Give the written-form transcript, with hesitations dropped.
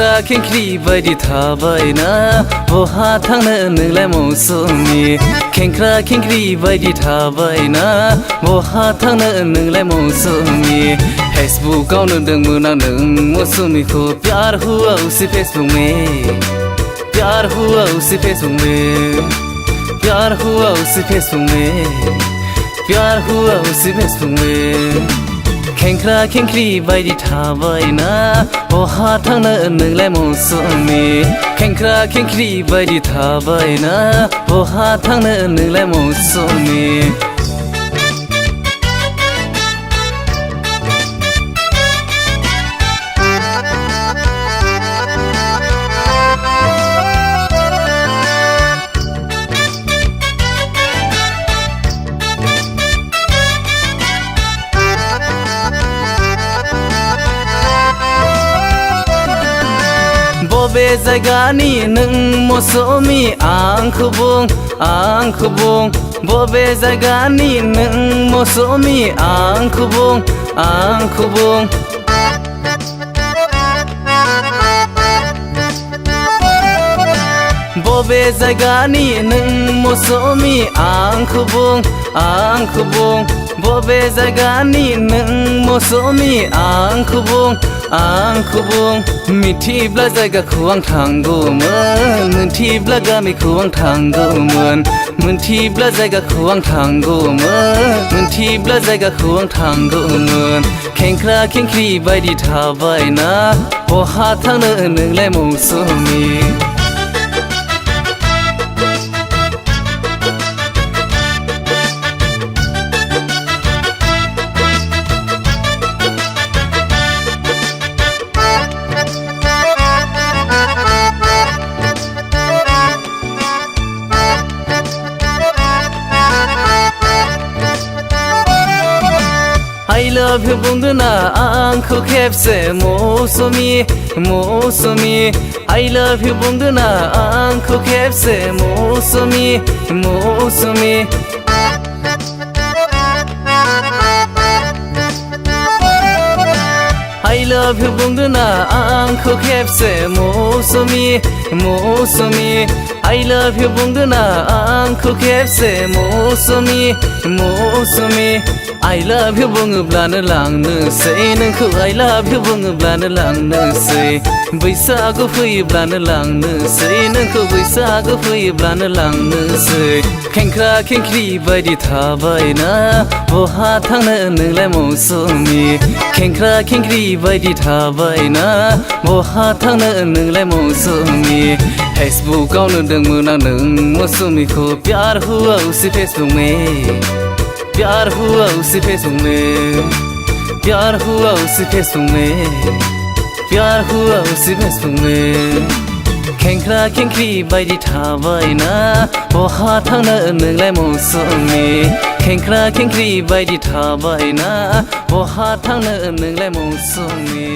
คราเข่งครีใบดีทาใบนะบ่หาทางเนื้อหนึ่งและมองสมีแข่งคราเข่งครีใบดีทาใบนะบ่หาทางเนื้อหนึ่งและมองสมี Facebook ก้าวหนึ่งดึงมือหนึ่งมองสมีคู่प्यार हुआ उसी Facebook में प्यार हुआ उसी Facebook में प्यार हुआ उसी Facebook में प्यार हुआ उसी Facebook मेंแข่งคราเข่งครีใบดีทาใบนะบ่หาทางเนื้อหนึ่งและมองสมีแข่งคราเข่งครีใบดีทาใบนะบ่หาทางเนื้อหนึ่งและมองสมีเบใจกานี่หนึ่งโมโสมีอ่างขบงบ่เบใจกานี่หนึ่งโมโสมีอ่างขบงบ่เบใจกานี่หนึ่งโมโสมีอ่างขบงบ่เบใจกานี่หนึ่งโมโสมีอ่างขบงมิที่บลาใจกะขวางทางกูเหมือนที่บลากะไม่ขวางทางกูเหมือนที่บลาใจกะขวางทางกูเหมือนที่บลาใจกะขวางทางกูเหมือนแข่งคราเข่งครีใบดีทาใบนะบ่หาทางเนื้อหนึ่งและมองสมีI love you bungna anku khepse mosumi I love you bungna anku khepse mosumi I love you bungna anku khepse mosumi I love you bungna anku khepse mosumi I love you bungublan lang nu say nangku I love you bungublan lang nu say Baisago fuiblan lang nu say nangku Baisago fuiblan lang nu say Kheng kra kheng kri bai di tha bai na bo ha thang na nung lai mo so mi Kheng kra kheng kri bai di tha bai na bo ha thang na nung lai mo so mi Facebook kaun nu dang mu na nung mo so mi ko pyar hua usi Facebook mein प्यार हुआ उसी Facebook में प्यार हुआ उसी Facebook में प्यार हुआ उसी Facebook मेंแข่งคราเข่งครีใบดีทาใบนะบ่หาทางเนื้อหนึ่งและมองสมีแข่งคราเข่งครีใบดีทาใบนะบ่หาทางเนื้อหนึ่งและมองสมี